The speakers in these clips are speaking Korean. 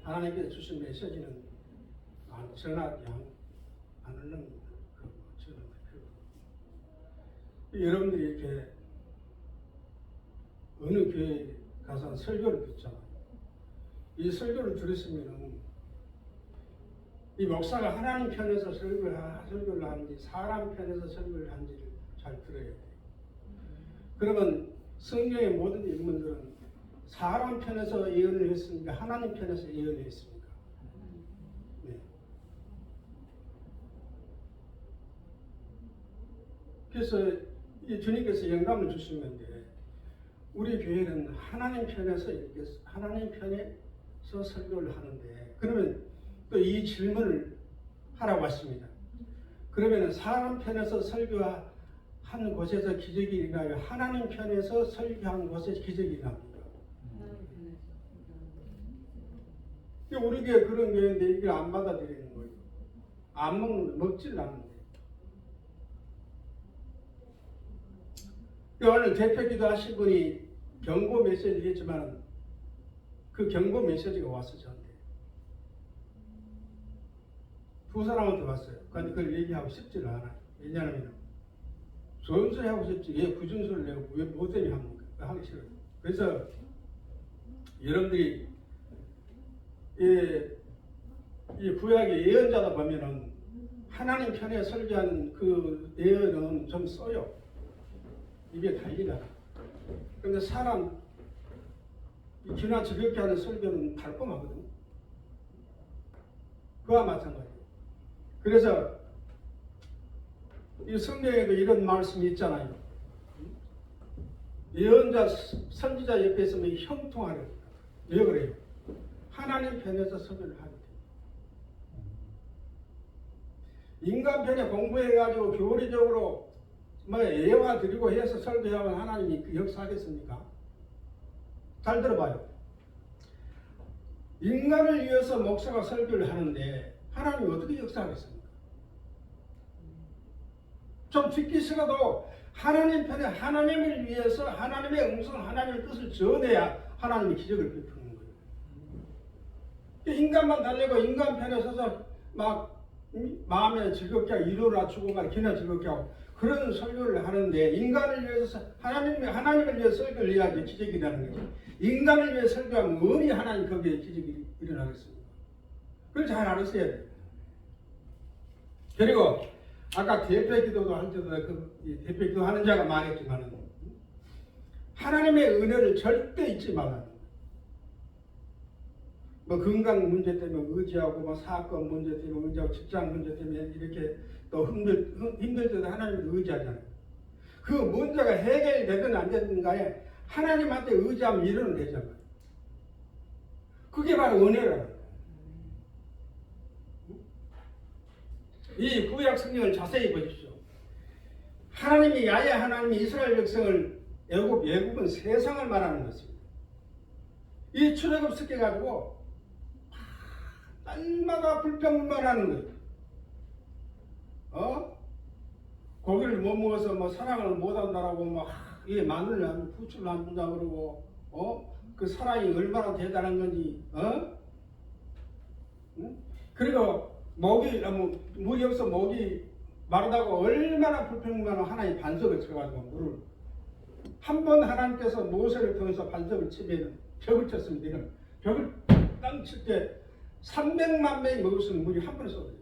하나님께서 주신 메시지는 전하지 않는 여러분들이 이렇게 어느 교회에 가서 설교를 듣잖아요. 이 설교를 들으시면은 이 목사가 하나님 편에서 설교를 하는지 사람 편에서 설교를 하는지를 잘 들어야 돼요. 그러면 성경의 모든 인물들은 사람 편에서 예언을 했습니까? 하나님 편에서 예언을 했습니까? 네. 그래서 이 주님께서 영감을 주신 건데 우리 교회는 하나님 편에서 하나님 편에서 설교를 하는데 그러면 또 이 질문을 하라고 하십니다. 그러면 사람 편에서 설교한 곳에서 기적이 일어나요? 하나님 편에서 설교한 곳에서 기적이 일어납니다. 우리 교회 그런 교회인데 이걸 안 받아들이는 거예요. 안 먹질 않는데. 오늘 대표기도 하신 분이 경고 메시지를 했지만 그 경고 메시지가 왔어 저한테. 두 사람한테 왔어요. 그런데 그걸 얘기하고 싶지는 않아요. 왜냐하면 좋은 소리 하고 싶지 왜 굳은 소리를 내고 왜 못되게 합니까? 하기 싫어요. 그래서 여러분들이 이 구약의 예언자다 보면은 하나님 편에 설교하는 그 예언은 좀 써요. 입에 달리나. 그런데 사람 기나 즐겁게 하는 설교는 달콤하거든. 그와 마찬가지예요. 그래서 이 성경에도 이런 말씀이 있잖아요. 예언자, 선지자 옆에 있으면 형통하려. 왜 그래요? 하나님 편에서 설교를 하게 돼요. 인간 편에 공부해가지고 교리적으로 예화 드리고 해서 설교하면 하나님이 그 역사하겠습니까? 잘 들어봐요. 인간을 위해서 목사가 설교를 하는데 하나님이 어떻게 역사하겠습니까? 좀 듣기 싫어도 하나님 편에 하나님을 위해서 하나님의 음성, 하나님의 뜻을 전해야 하나님이 기적을 베푸는 거예요. 인간만 달래고 인간 편에 서서 막 마음에 즐겁게 하고 이루 낮추고 막 기나 즐겁게 하고 그런 설교를 하는데 인간을 위해서 하나님을 위해 설교를 해야지 기적이 일어나는 거지. 인간을 위해 설교하면 어디 하나님 거기에 기적이 일어나겠습니까? 그걸 잘 알았어야 돼요. 그리고 아까 대표기도도 할 때도 그 대표기도 하는 자가 말했지만 하나님의 은혜를 절대 잊지 말라. 건강 문제 때문에 의지하고 사건 문제 때문에 의지하고 직장 문제 때문에 이렇게 또 힘들 때도 하나님을 의지하잖아요. 그 문제가 해결이 되든 안 되든 간에 하나님한테 의지하면 이루는 되잖아요. 그게 바로 은혜라는 거예요. 이 구약 성경을 자세히 보십시오. 하나님이 이스라엘 백성을 애굽은 세상을 말하는 것입니다. 이 출애굽 시켜가지고 날마다 불평불만하는 거예요. 고기를 못 먹어서 사랑을 못한다라고 이게 마늘을 안 부추를 안 준다 그러고 그 사랑이 얼마나 대단한 건지 응? 그리고 물이 없어 목이 마르다고 얼마나 불평불만하고 하나님 반석을 쳐가지고 물을 한 번 하나님께서 모세를 통해서 반석을 치면 벽을 쳤습니다. 이런 벽을 땅 칠 때 300만 명이 먹을 수 있는 물이 한 번에 쏟아져요.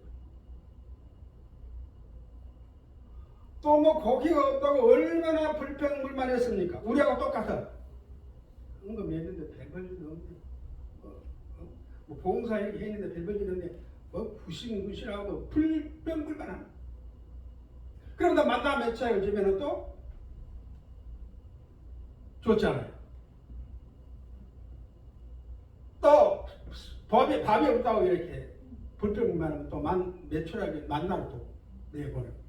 또 고기가 없다고 얼마나 불평불만했습니까? 우리하고 똑같아. 헌금 했는데 별볼일 없는데 봉사 이렇게 했는데 별볼일 없는데 부실하고 불평불만하네. 그러다 만나 매차를 주면 또 좋잖아요. 또 밥이 없다고 이렇게 불평불만하면 또 매출하게 만나를 또 내보내고.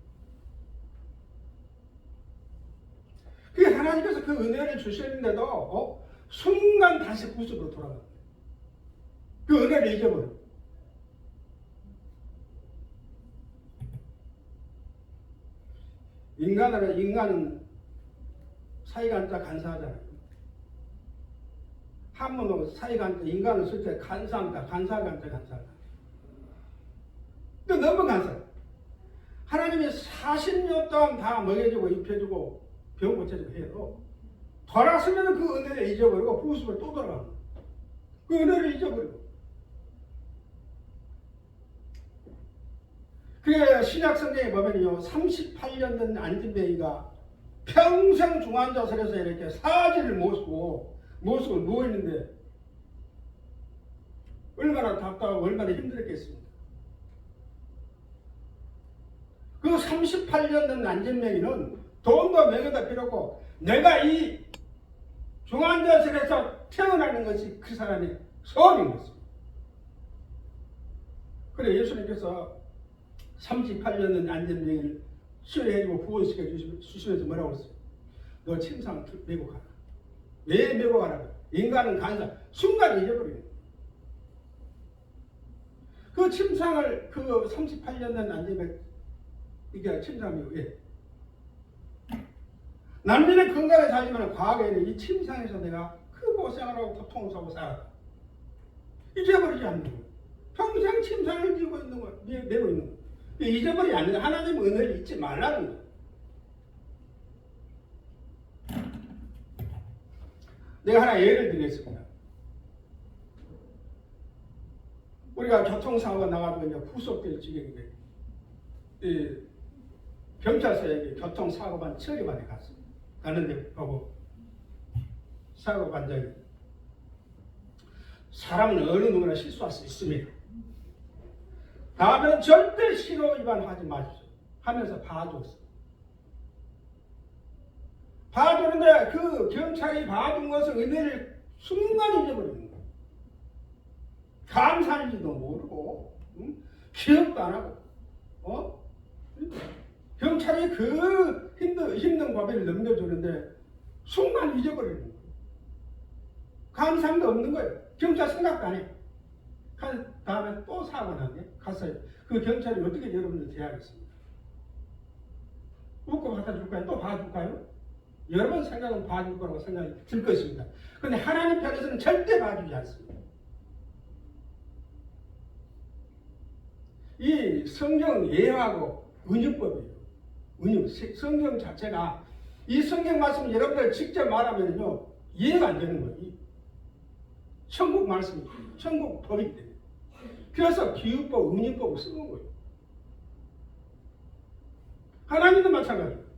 그 하나님께서 그 은혜를 주셨는데도 순간 다시 구습으로 돌아갑니다. 그 은혜를 잊어버려. 인간은 사이가 앉아 간사하잖아요. 한문으로 사이간자 인간을 쓸 때 간사한다. 간사간자 간사한다. 또 너무 간사. 하나님이 40년 동안 다 먹여주고 입혀주고 병 고쳐주고 해도 돌아서면 그 은혜를 잊어버리고 부습을 또 돌아가는 거예요. 그 은혜를 잊어버리고. 그게 신약성경에 보면요 38년 된 안진뱅이가 평생 중환자실에서 이렇게 사지를 모습을 누워있는데 얼마나 답답하고 얼마나 힘들었겠습니까? 그 38년 된 안진뱅이는 돈도 먹여다 필요 없고 내가 이 중환자실에서 태어나는 것이 그 사람의 소원인 것입니다. 그래 예수님께서 38년 된 안진뱅이를 치료해주고 구원시켜 주시면서 뭐라고 했어요? 너 침상 메고 가라. 왜 메고 가라? 인간은 간사. 순간 잊어버리는 거예요. 그 침상을 그 38년 된 안진뱅이 이게 침상이고 왜? 남미는 건강에 살지만 과거에는 이 침상에서 내가 그 고생을 하고 고통을 하고 살았다. 잊어버리지 않는 거예요. 평생 침상을 지고 있는 거예요. 메고 있는 거예요. 잊어버리지 않는 거예요. 하나님 은혜를 잊지 말라는 거예요. 내가 하나 예를 드리겠습니다. 우리가 교통사고가 나가지고 이제 후속될 지경인데 경찰서에 교통사고반 처리반에 갔습니다. 가는데 보고 사고반장이 사람은 어느 누구나 실수할 수 있습니다. 다음에는 절대 신호 위반하지 마십시오. 하면서 봐줬어. 봐주는데 그 경찰이 봐준 것을 은혜를 순간 잊어버리는 거예요. 감사한지도 모르고 기억도 안 하고 경찰이 그 힘든 고비를 넘겨주는데 순간 잊어버리는 거예요. 감사함도 없는 거예요. 경찰 생각도 안 해요. 다음에 또 사고 나게 갔어요. 그 경찰이 어떻게 여러분들 대하겠습니까? 웃고 받아줄까요? 또 봐줄까요? 여러분 생각은 봐줄 거라고 생각이 들 것입니다. 그런데 하나님 편에서는 절대 봐주지 않습니다. 이 성경 예하고 은유법이에요. 은유. 성경 자체가 이 성경 말씀을 여러분들 직접 말하면요 이해가 안 되는 거예요. 천국 말씀이 천국 법이기 때문에. 그래서 기율법, 은유법을 쓰는 거예요. 하나님도 마찬가지예요.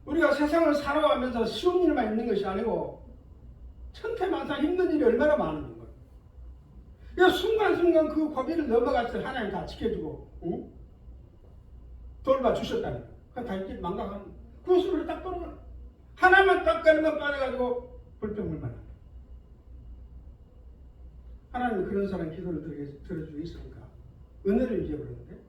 우리가 세상을 살아가면서 쉬운 일만 있는 것이 아니고 천태만상 힘든 일이 얼마나 많은 거예요. 그래서 순간순간 그 고비를 넘어갈 때 하나님 다 지켜주고 돌봐주셨다는 거예요. 그건 다 이렇게 망각하는 거예요. 구수를 딱 돌아가는 거예요. 하나만 딱 가는만 빠져가지고 불평불만 합니다. 하나님은 그런 사람 기도를 들어주고 있습니까? 은혜를 잊어버렸는데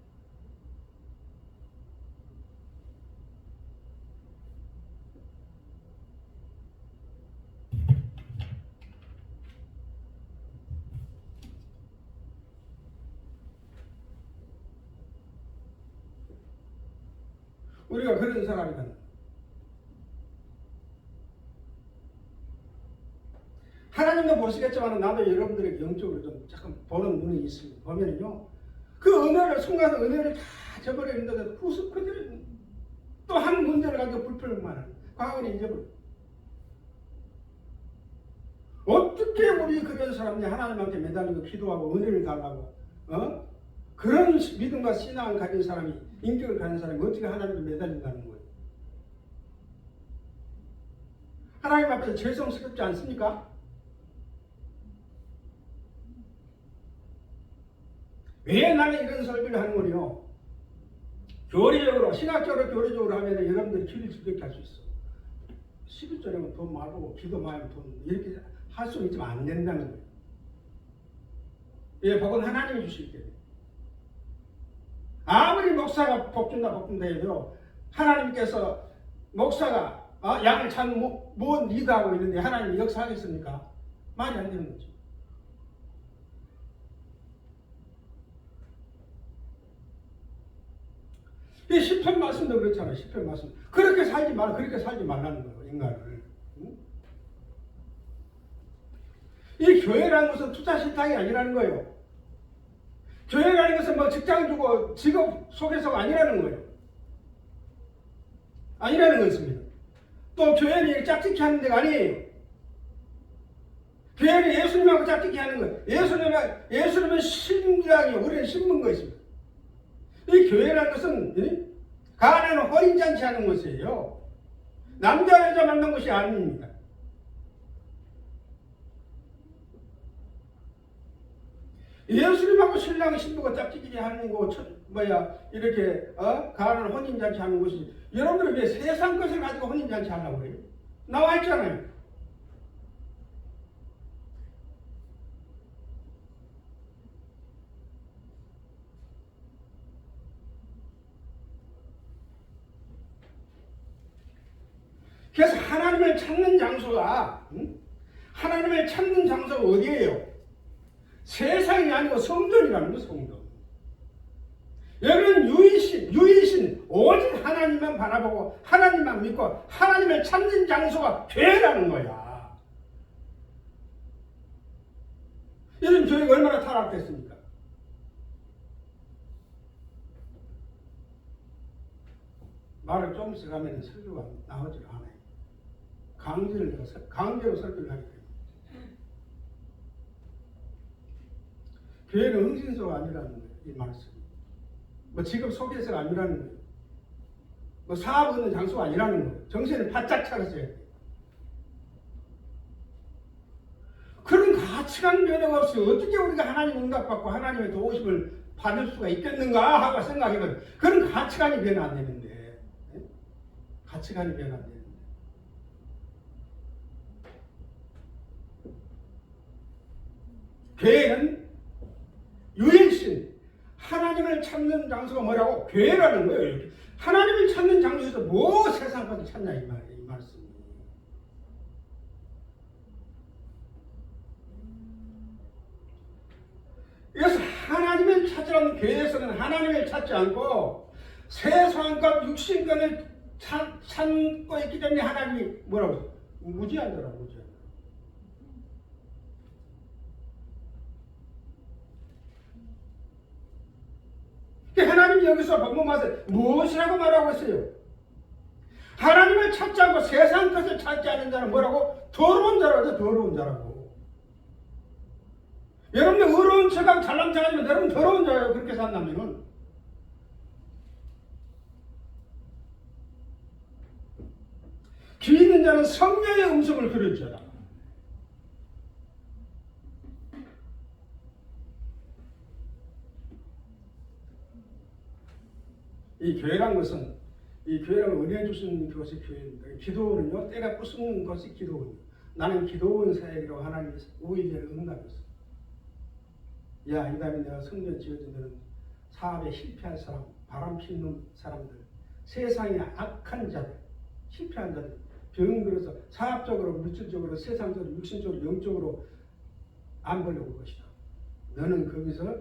우리가 그런 사람이다. 하나님도 보시겠지만 나도 여러분들에게 영적으로 좀 잠깐 보는 눈이 있습니다. 보면은요, 그 은혜를 순간 은혜를 다 저버리는데도 후습 그대로 또 한 문제를 가지고 불평만 과거는 잊어버려. 어떻게 우리 그런 사람이 하나님한테 매달리고 기도하고 은혜를 달라고 그런 믿음과 신앙을 가진 사람이 인격을 가진 사람이 어떻게 하나님을 매달린다는 거예요? 하나님 앞에서 죄송스럽지 않습니까? 왜 나는 이런 설교를 하는 거요? 교리적으로, 신학적으로 교리적으로 하면 여러분들이 길을 즐겁게 할 수 있어. 11절에는 돈 말고 기도 말고 돈 이렇게 할 수는 있지만 안 된다는 거예요. 예, 복은 하나님이 주실 때문에. 아무리 목사가 복준다 해도 하나님께서 목사가 양을 잘 못 리드하고 있는데 하나님이 역사하겠습니까? 말이 안 되는 거죠. 이 시편 말씀도 그렇잖아요. 시편 말씀. 그렇게 살지 말라는 거예요. 인간을. 이 교회라는 것은 투자 실탁이 아니라는 거예요. 교회라는 것은 뭐 직장 주고 직업 소개서가 아니라는 거예요. 아니라는 것입니다. 또 교회는 짝짓기 하는 데가 아니에요. 교회는 예수님하고 짝짓기 하는 거예요. 예수님은 신랑이요. 우리는 신문 것입니다. 이 교회라는 것은 가난한 혼인잔치 하는 것이에요. 남자 여자 만난 것이 아닙니다. 예수님하고 신랑 신부가 짝짓기 하는 거 이렇게 가난한 혼인잔치 하는 것이 여러분들은 왜 세상 것을 가지고 혼인잔치 하려고 그래요? 나와 있잖아요. 그래서 하나님을 찾는 장소가 하나님을 찾는 장소가 어디예요? 세상이 아니고 성전이라는 거, 성전. 여기는 유일신 오직 하나님만 바라보고 하나님만 믿고 하나님을 찾는 장소가 교회라는 거야. 요즘 교회가 얼마나 타락됐습니까? 말을 조금씩 하면 설교가 나오질 않아요. 강제로 설교를 하기 때문에. 교회는 흥신소가 아니라는 거예요. 이 말씀. 뭐 직업 소개서가 아니라는 거예요. 뭐 사업 하는 장소가 아니라는 거예요. 정신을 바짝 차렸어야 돼요. 그런 가치관 변화가 없이 어떻게 우리가 하나님 응답받고 하나님의 도우심을 받을 수가 있겠는가 하고 생각해보면 그런 가치관이 변화 안 되는데. 가치관이 변화 안 되는데. 교회는 유일신 하나님을 찾는 장소가 뭐라고? 교회라는 거예요. 이렇게. 하나님을 찾는 장소에서 뭐 세상 것을 찾냐 이 말이에요. 이 말씀이. 그래서 하나님을 찾으라는 교회에서는 하나님을 찾지 않고 세상과 육신권을 찾고 있기 때문에 하나님이 뭐라고? 무지하더라고요. 무지하더라. 하나님이 여기서 본문마다 무엇이라고 말하고 있어요? 하나님을 찾지 않고 세상 것을 찾지 않는 자는 뭐라고? 더러운 자라고. 더러운 자라고. 여러분들 의로운 척하고 잘난 척하지만 여러분 더러운 자예요. 그렇게 산다면은. 귀 있는 자는 성령의 음성을 들을지어다. 이 교회란 것은 이 교회라고 은혜 주신 것이 교회입니다. 기도원은요 때가 부수는 것이 기도원이에요. 나는 기도원 사역이라고 하나님이 우리에게 응답했어. 야 이 다음에 내가 성전 지어주면 사업에 실패한 사람, 바람 피는 사람들, 세상에 악한 자들, 실패한 자들, 병 들어서 사업적으로, 물질적으로, 세상적으로, 육신적으로, 영적으로 안 벌려올 것이다. 너는 거기서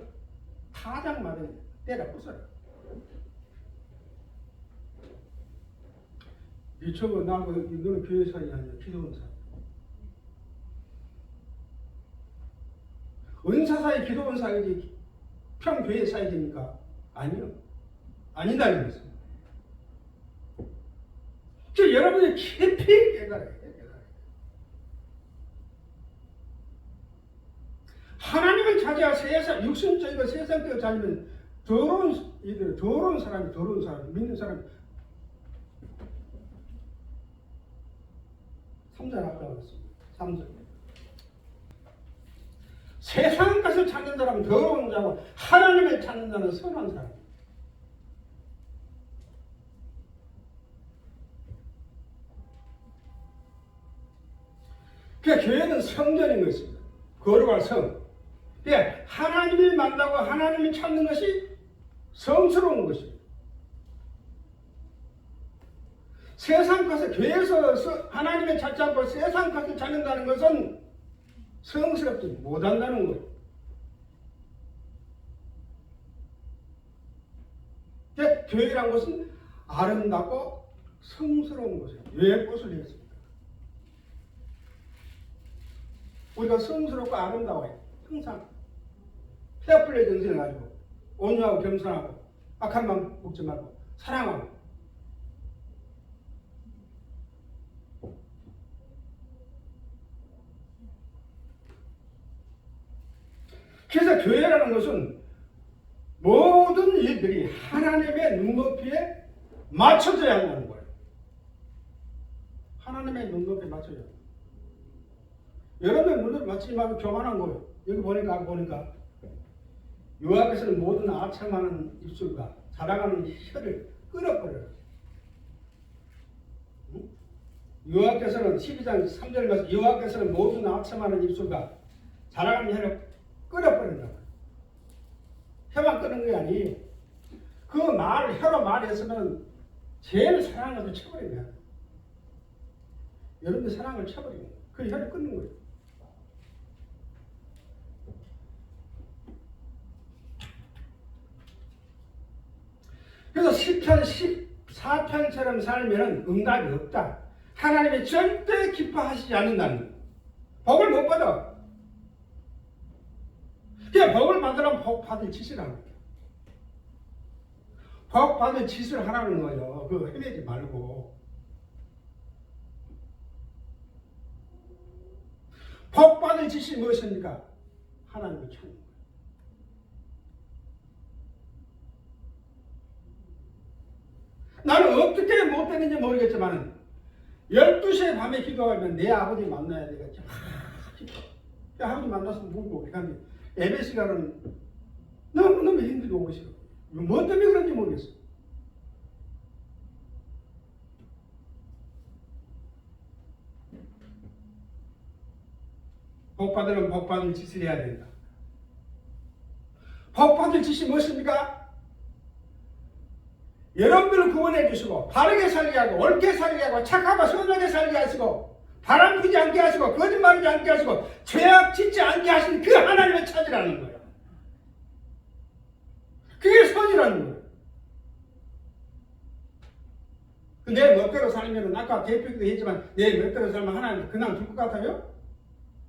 타작마다 때가 부숴라. 미쳐고 나고 너는 교회 사역이 아니야. 기도원 사역. 은사 사역, 기도원 사역이 평교회 사역입니까? 아니요. 아니다는 것입니다. 여러분이 깊이 깨달아야 돼요. 하나님을 찾아야 세상, 육신적이고 세상적으로 찾으면 더러운 사람이 믿는 사람이 3절 앞에 왔습니다. 3절. 세상 것을 찾는 사람은 더러운 자고 하나님을 찾는 자는 선한 사람. 그러니까 교회는 성전인 것입니다. 거룩한 성. 그러니까 하나님을 만나고 하나님을 찾는 것이 성스러운 것입니다. 세상 것을 교회에서 하나님을 찾지 않고 세상 것을 찾는다는 것은 성스럽지 못한다는 거예요. 그러니까 교회란 것은 아름답고 성스러운 것이에요. 왜 꽃을 했습니까? 우리가 성스럽고 아름다워요. 항상 페어플레이 정신을 가지고 온유하고 겸손하고 악한 마음 먹지 말고 사랑하고. 그래서 교회라는 것은 모든 일들이 하나님의 눈높이에 맞춰져야 한다는 거예요. 하나님의 눈높이에 맞춰져야 한다. 여러분의 눈높이에 맞추지 말고 교만한 거예요. 여기 보니까 요압에서는 모든 아첨하는 입술과 자랑하는 혀를 끊어버려요. 요압께서는 12장 3절 말씀, 요압께서는 모든 아첨하는 입술과 자랑하는 혀를 끊어버린다고. 혀만 끄는 게 아니, 그 혀로 말했으면 제일 사랑하는 것을 쳐버리는 거야. 여러분들 사랑을 쳐버리는 거야. 그 혀를 끊는 거예요. 그래서 시편 14편처럼 살면 응답이 없다. 하나님이 절대 기뻐하시지 않는다는 거예요. 복을 못 받아. 그냥 복을 받으려면 복 받을 짓을 하는 거예요. 복 받을 짓을 하라는 거예요. 그거 헤매지 말고. 복 받을 짓이 무엇입니까? 하나님을 찾는 거예요. 나는 어떻게 못되는지 모르겠지만 12시에 밤에 기도하면 내 아버지 만나야 되겠죠. 아버지 만났으면 울고 그러는데 예배 시간은 너무너무 힘들게 오고 싶어. 뭐 때문에 그런지 모르겠어. 복 받으려면 복 받을 짓을 해야 된다. 복 받을 짓이 무엇입니까? 여러분들을 구원해 주시고 바르게 살게 하고 옳게 살게 하고 착하고 선하게 살게 하시고 바람 피지 않게 하시고 거짓말하지 않게 하시고 죄악 짓지 않게 하시는 그 하나님을 찾으라는 거예요. 그게 선이라는 거예요. 내 멋대로 살면 아까 대표기도 했지만 내 멋대로 살면 하나님 그냥 줄 것 같아요?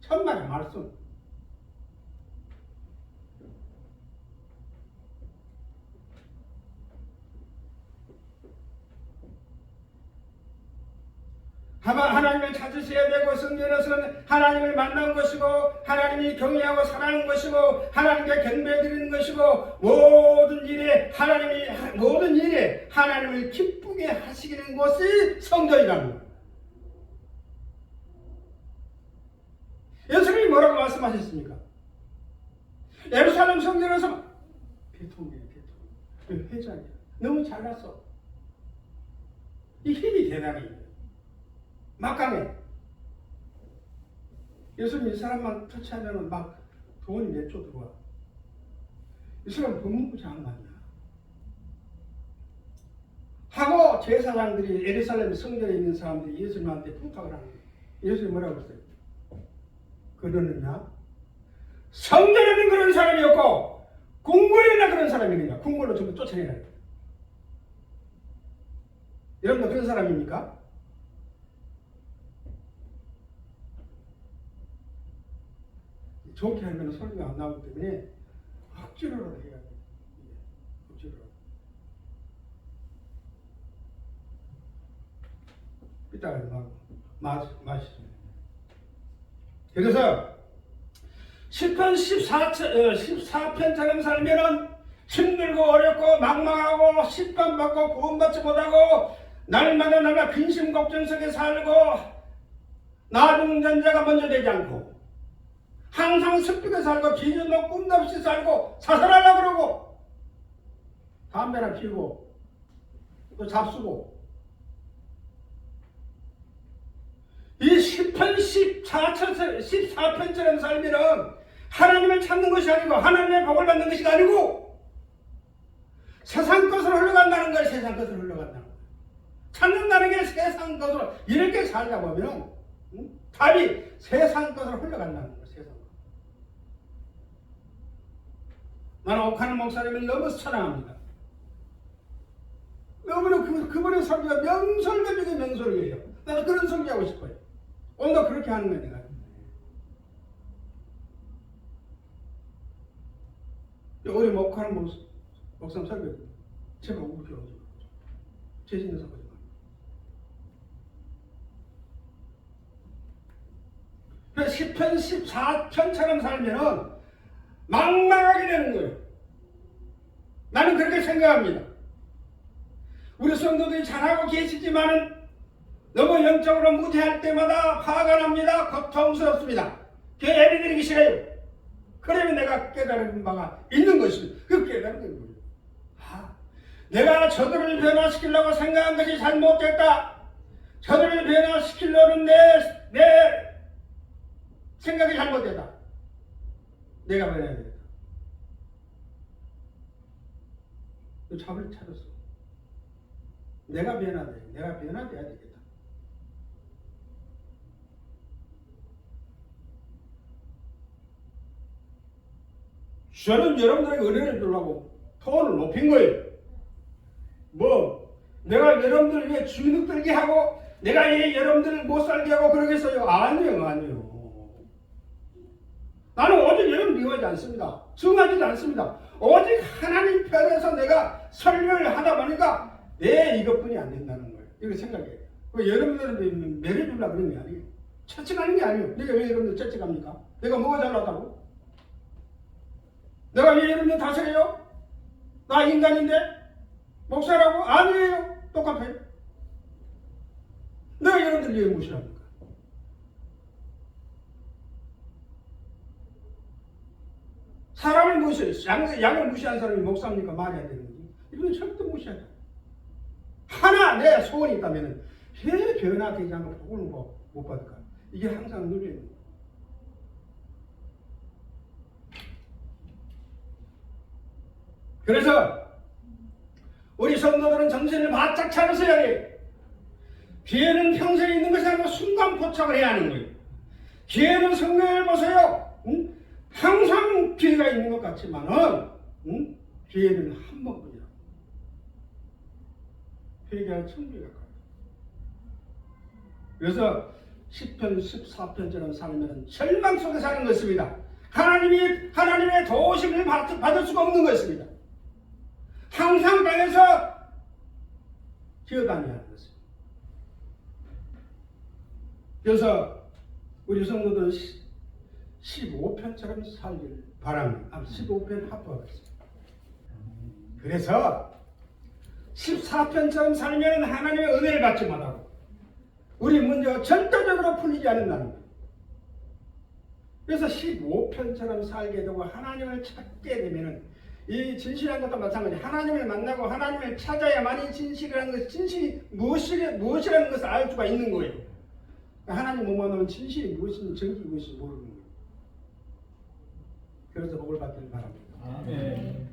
천만의 말씀. 하나님을 찾으셔야 되고 성전에서는 하나님을 만난 것이고 하나님이 경외하고 사랑하는 것이고 하나님께 경배드리는 것이고 모든 일에 하나님을 기쁘게 하시는 것이 성전이라는 거예요. 예수님이 뭐라고 말씀하셨습니까? 예루살렘 성전에서 배통이에요. 회장이야. 너무 잘났어. 이 힘이 대단해. 막강해. 예수님 이 사람만 터치하면 막 돈이 몇 조 들어와. 이 사람 법무부 장관이야. 하고 제사장들이 예루살렘 성전에 있는 사람들이 예수님한테 부탁을 하는 거예요. 예수님이 뭐라고 했어요? 그러느냐? 성전에는 그런 사람이 없고 궁궐에나 그런 사람이 있느냐? 궁궐로 전부 쫓아내라. 여러분도 그런 사람입니까? 좋게 하면 소리가 안 나오기 때문에 억지로라도 해야 돼요. 억지로. 이따가 마시죠. 그래서 시편 14편처럼 살면은 힘들고 어렵고 막막하고 심판받고 구원받지 못하고 날마다 근심 걱정 속에 살고 나중 전자가 먼저 되지 않고 항상 습득에 살고 비전도 꿈도 없이 살고 사살하려고 그러고 담배나 피우고 또 잡수고 이 10편 14편처럼 살면은 하나님을 찾는 것이 아니고 하나님의 복을 받는 것이 아니고 세상 것으로 흘러간다는 거예요. 세상 것으로 흘러간다는 거예요. 찾는다는 게 세상 것으로 이렇게 살다 보면 답이 세상 것으로 흘러간다는 거예요. 세상 것. 나는 옥하는 목사님을 너무 사랑합니다. 너무나 그분의 설교가 명설교 중에 명설교예요. 나도 그런 설교하고 싶어요. 오늘도 그렇게 하는 거예요. 내가. 우리 목하는 목사님 설교 제발 우겨 오지 마. 죄 짓는 사람 하지 마. 그래서 10편 14편처럼 살면은 망망하게 되는 거예요. 나는 그렇게 생각합니다. 우리 성도들이 잘하고 계시지만은 너무 영적으로 무태할 때마다 화가 납니다. 고통스럽습니다. 예배 드리기 싫어요. 그러면 내가 깨달은 바가 있는 것입니다. 그 깨달은 거예요. 내가 저들을 변화시키려고 생각한 것이 잘못됐다. 저들을 변화시키려는 내 생각이 잘못됐다. 내가 변해야 되겠다. 답을 찾았어. 내가 변화돼야 되겠다. 저는 여러분들에게 은혜를 주려고 톤을 높인 거예요. 내가 여러분들을 위해 주눅 들게 하고 내가 여러분들을 못 살게 하고 그러겠어요? 아니요. 나는 오직 여러분 미워하지 않습니다. 증하지도 않습니다. 오직 하나님 편에서 내가 설교를 하다 보니까 이것뿐이 안 된다는 거예요. 이렇게 생각해요. 여러분들을 매려주려고 그런 게 아니에요. 채찍하는 게 아니에요. 내가 왜 여러분들 채찍합니까? 내가 뭐가 잘났다고? 내가 왜 여러분들 다스려요? 나 인간인데? 목사라고? 아니에요. 똑같아요. 내가 여러분들 왜 무시합니까? 사람을 무시해요. 양을 무시한 사람이 목사입니까? 말이 안 되는 거지. 이건 절대 무시하자. 하나 내 소원이 있다면 왜 변화되지 않고 복을 못 받을까? 이게 항상 눌려있는 거예요. 그래서 우리 성도들은 정신을 바짝 차려서야 해요. 기회는 평생에 있는 것이 아니고 순간 포착을 해야 하는 거예요. 기회는 성경을 보세요. 항상 기회가 있는 것 같지만은 기회는 한 번뿐이야. 회개할 천국에 가까워. 그래서 10편, 14편처럼 살면 절망 속에 사는 것입니다. 하나님의 도우심을 받을 수가 없는 것입니다. 항상 땅에서 기어다녀야 하는 것입니다. 그래서 우리 성도들은 15편처럼 살기를 바랍니다. 15편 합법하겠습니다. 그래서 14편처럼 살면 하나님의 은혜를 받지 못하고 우리 문제가 절대적으로 풀리지 않는다는 거예요. 그래서 15편처럼 살게 되고 하나님을 찾게 되면 이 진실한 것도 마찬가지. 하나님을 만나고 하나님을 찾아야만 이 진실이라는 것, 진실이 무엇이라는 것을 알 수가 있는 거예요. 하나님 못 만나면 진실이 무엇인지 정직이 무엇인지 모르는 거예요. 그래서 복을 받기를 바랍니다. 아멘.